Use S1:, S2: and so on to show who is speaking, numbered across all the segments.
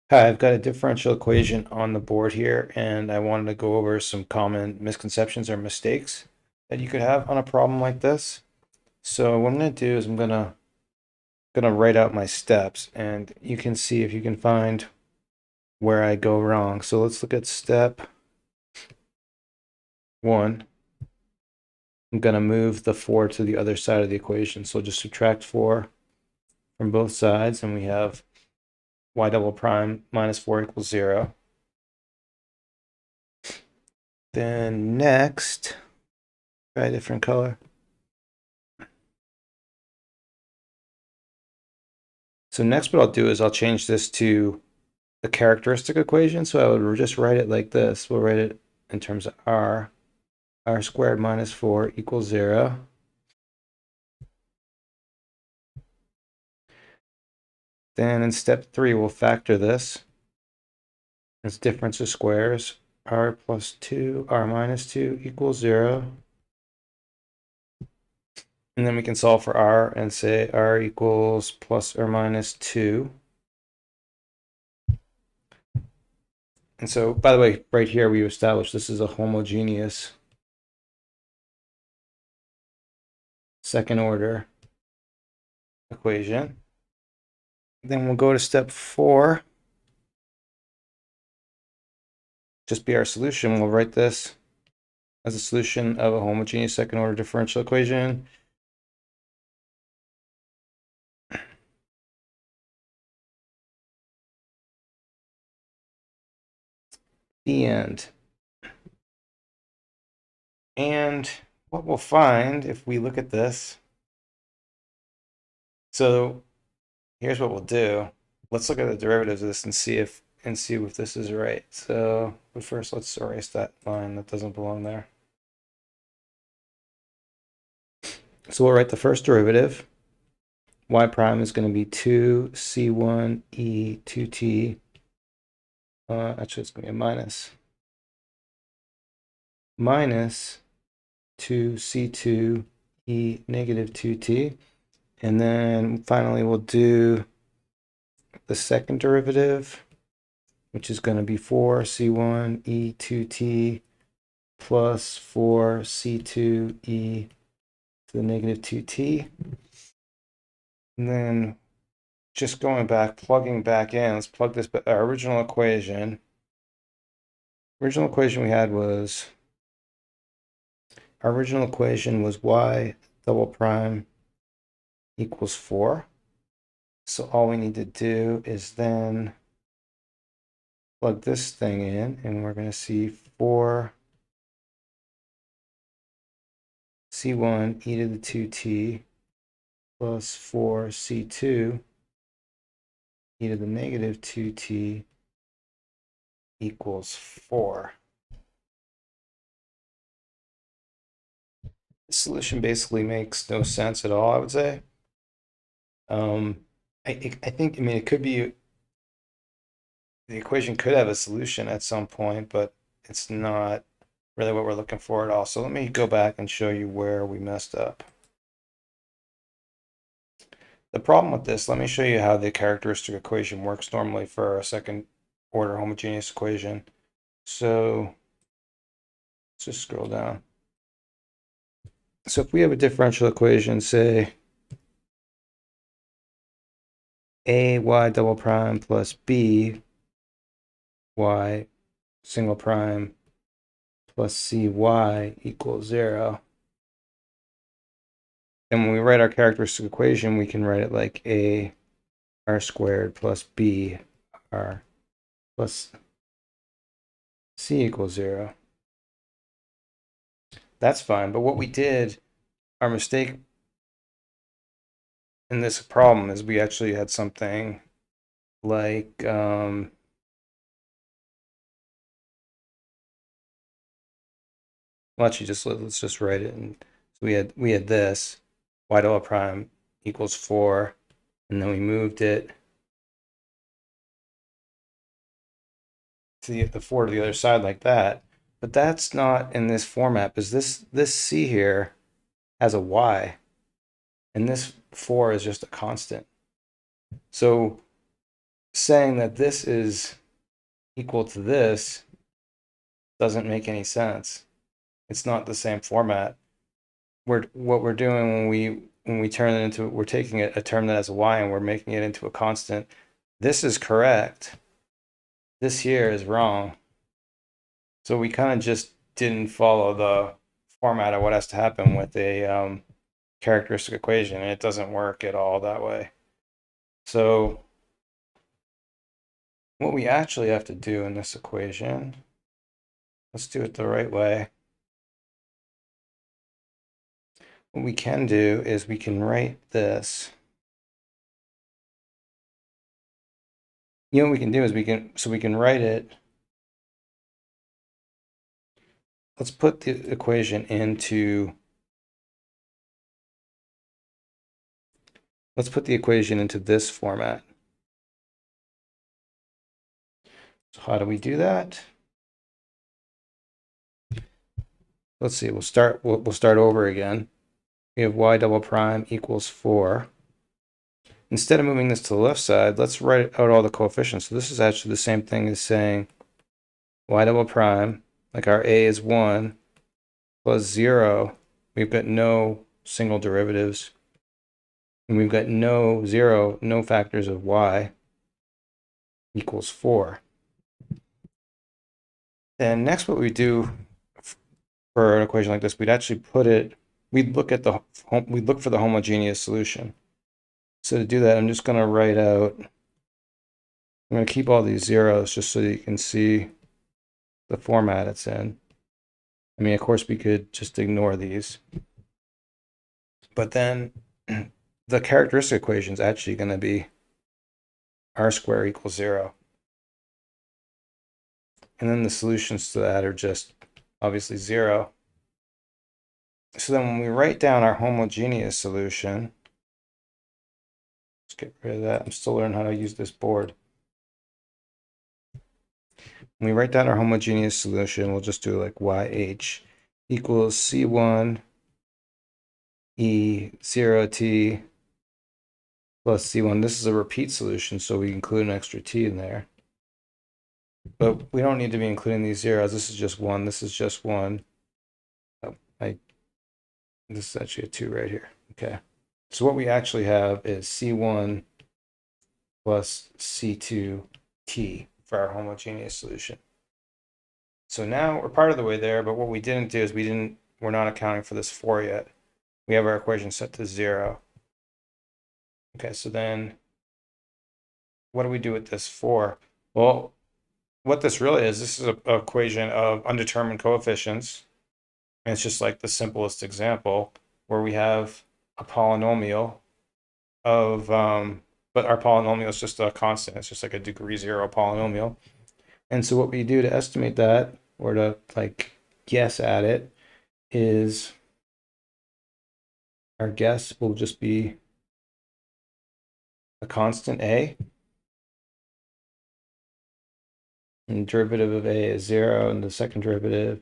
S1: Hi, I've got a differential equation on the board here, and I wanted to go over some common misconceptions or mistakes that you could have on a problem like this. So what I'm going to do is I'm gonna write out my steps, and you can see if you can find where I go wrong. So let's look at step 1. I'm going to move the 4 to the other side of the equation. So just subtract 4 from both sides, and we have y double prime minus 4 equals 0. Then next, try a different color. So next what I'll do is I'll change this to the characteristic equation. So I would just write it like this. We'll write it in terms of r squared minus 4 equals 0. Then in step 3, we'll factor this. It's difference of squares. R plus 2, r minus 2 equals 0. And then we can solve for r and say r equals plus or minus 2. And so, by the way, right here we established this is a homogeneous second order equation. Then we'll go to step 4. Just be our solution. We'll write this as a solution of a homogeneous second order differential equation. The end. And what we'll find if we look at this, so here's what we'll do. Let's look at the derivatives of this and see if this is right. So, but first let's erase that line that doesn't belong there. So we'll write the first derivative. Y prime is going to be 2c1 e2t. Actually, it's going to be a minus 2c2 e negative 2t. And then finally, we'll do the second derivative, which is going to be 4c1 e2t plus 4c2 e to the negative 2t. And then just going back, plugging back in, let's plug this, our original equation. Original equation we had was, our original equation was y double prime equals 4. So all we need to do is then plug this thing in, and we're going to see 4 c1 e to the 2t plus 4 c2 e to the negative 2t equals 4. The solution basically makes no sense at all, I would say. I think, I mean, it could be, the equation could have a solution at some point, but it's not really what we're looking for at all. So let me go back and show you where we messed up. The problem with this, let me show you how the characteristic equation works normally for a second order homogeneous equation. So let's just scroll down. So if we have a differential equation, say ay double prime plus b y single prime plus cy equals 0. And when we write our characteristic equation, we can write it like a r squared plus b r plus c equals 0. That's fine. But what we did, our mistake in this problem is we actually had something like, well, actually, let's just write it. And so we had this y double prime equals 4, and then we moved it to the 4 to the other side like that. But that's not in this format, because this c here has a y, and this 4 is just a constant. So saying that this is equal to this doesn't make any sense. It's not the same format. What we're doing when we turn it into, we're taking a term that has a y and we're making it into a constant. This is correct. This here is wrong. So we kind of just didn't follow the format of what has to happen with a characteristic equation, and it doesn't work at all that way. So what we actually have to do in this equation, let's do it the right way. What we can do is we can write this. You know what we can do is we can write it. Let's put the equation into, let's put the equation into this format. So how do we do that? Let's see, we'll start over again. We have y double prime equals 4. Instead of moving this to the left side, let's write out all the coefficients. So this is actually the same thing as saying y double prime, like our a is 1, plus 0. We've got no single derivatives. And we've got no factors of y equals 4. And next what we do for an equation like this, we'd actually put it, we'd look for the homogeneous solution. So to do that, I'm just going to write out, I'm going to keep all these zeros just so that you can see the format it's in. I mean, of course, we could just ignore these. But then the characteristic equation is actually going to be r squared equals 0. And then the solutions to that are just obviously 0. So then when we write down our homogeneous solution, let's get rid of that. I'm still learning how to use this board. When we write down our homogeneous solution, we'll just do like YH equals C1 E0T plus C1. This is a repeat solution, so we include an extra T in there. But we don't need to be including these zeros. This is just 1. This is just 1. Oh, this is actually a 2 right here. Okay. So what we actually have is C1 plus C2T for our homogeneous solution. So now we're part of the way there, but what we didn't do is we're not accounting for this 4 yet. We have our equation set to 0. Okay, so then what do we do with this 4? Well, what this really is, this is an equation of undetermined coefficients. And it's just like the simplest example where we have a polynomial of, but our polynomial is just a constant. It's just like a degree 0 polynomial. And so what we do to estimate that, or to like guess at it, is our guess will just be a constant a. And the derivative of a is 0, and the second derivative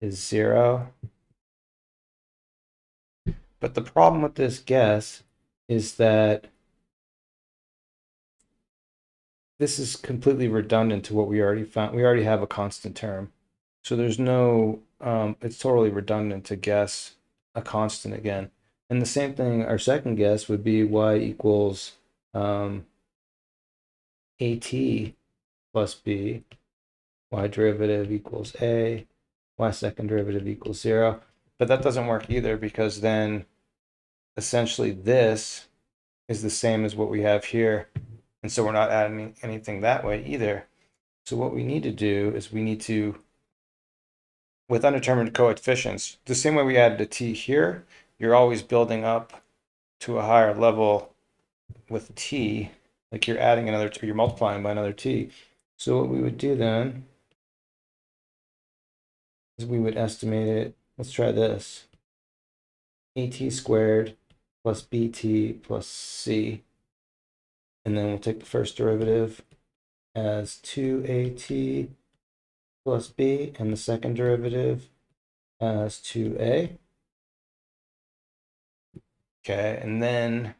S1: is 0. But the problem with this guess is that this is completely redundant to what we already found. We already have a constant term. So there's no, it's totally redundant to guess a constant again. And the same thing, our second guess would be y equals at plus b, y derivative equals a, y second derivative equals 0. But that doesn't work either, because then essentially this is the same as what we have here. And so we're not adding anything that way either. So what we need to do is we need to, with undetermined coefficients, the same way we added a t here, you're always building up to a higher level with t, like you're adding another t, you're multiplying by another t. So what we would do then is we would estimate it. Let's try this. At squared plus bt plus c. And then we'll take the first derivative as 2at plus b, and the second derivative as 2a. Okay, and then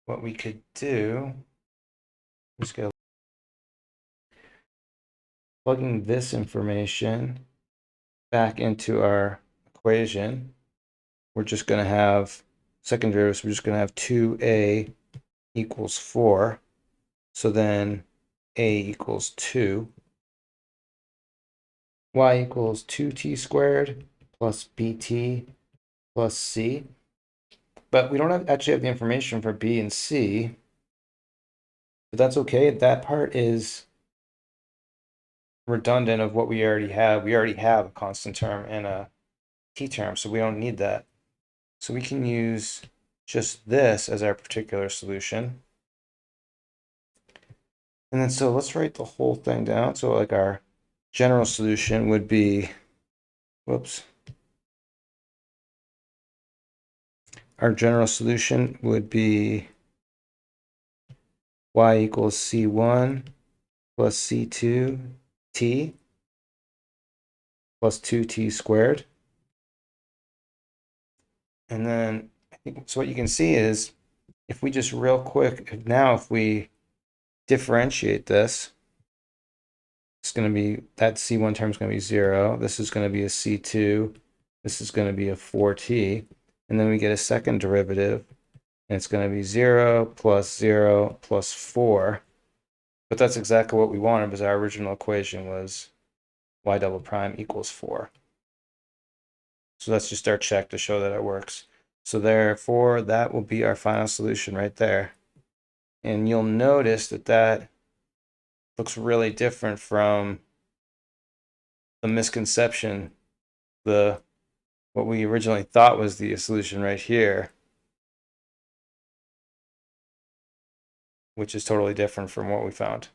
S1: what we could do, just get plugging this information back into our equation, we're just going to have second derivative, so we're just going to have 2a equals 4. So then a equals 2. Y equals 2t squared plus bt plus c. But we don't actually have the information for b and c. But that's okay. That part is redundant of what we already have. We already have a constant term and a t term, so we don't need that. So we can use just this as our particular solution. And then so let's write the whole thing down. So like our general solution would be, whoops. Our general solution would be y equals c1 plus c2t plus 2t squared. And then I think so what you can see is if we just real quick, now if we differentiate this, it's going to be, that c1 term is going to be 0. This is going to be a c2. This is going to be a 4t. And then we get a second derivative, and it's going to be 0 plus 4. But that's exactly what we wanted, because our original equation was y double prime equals 4. So that's just our check to show that it works. So therefore, that will be our final solution right there. And you'll notice that that looks really different from the misconception, what we originally thought was the solution right here, which is totally different from what we found.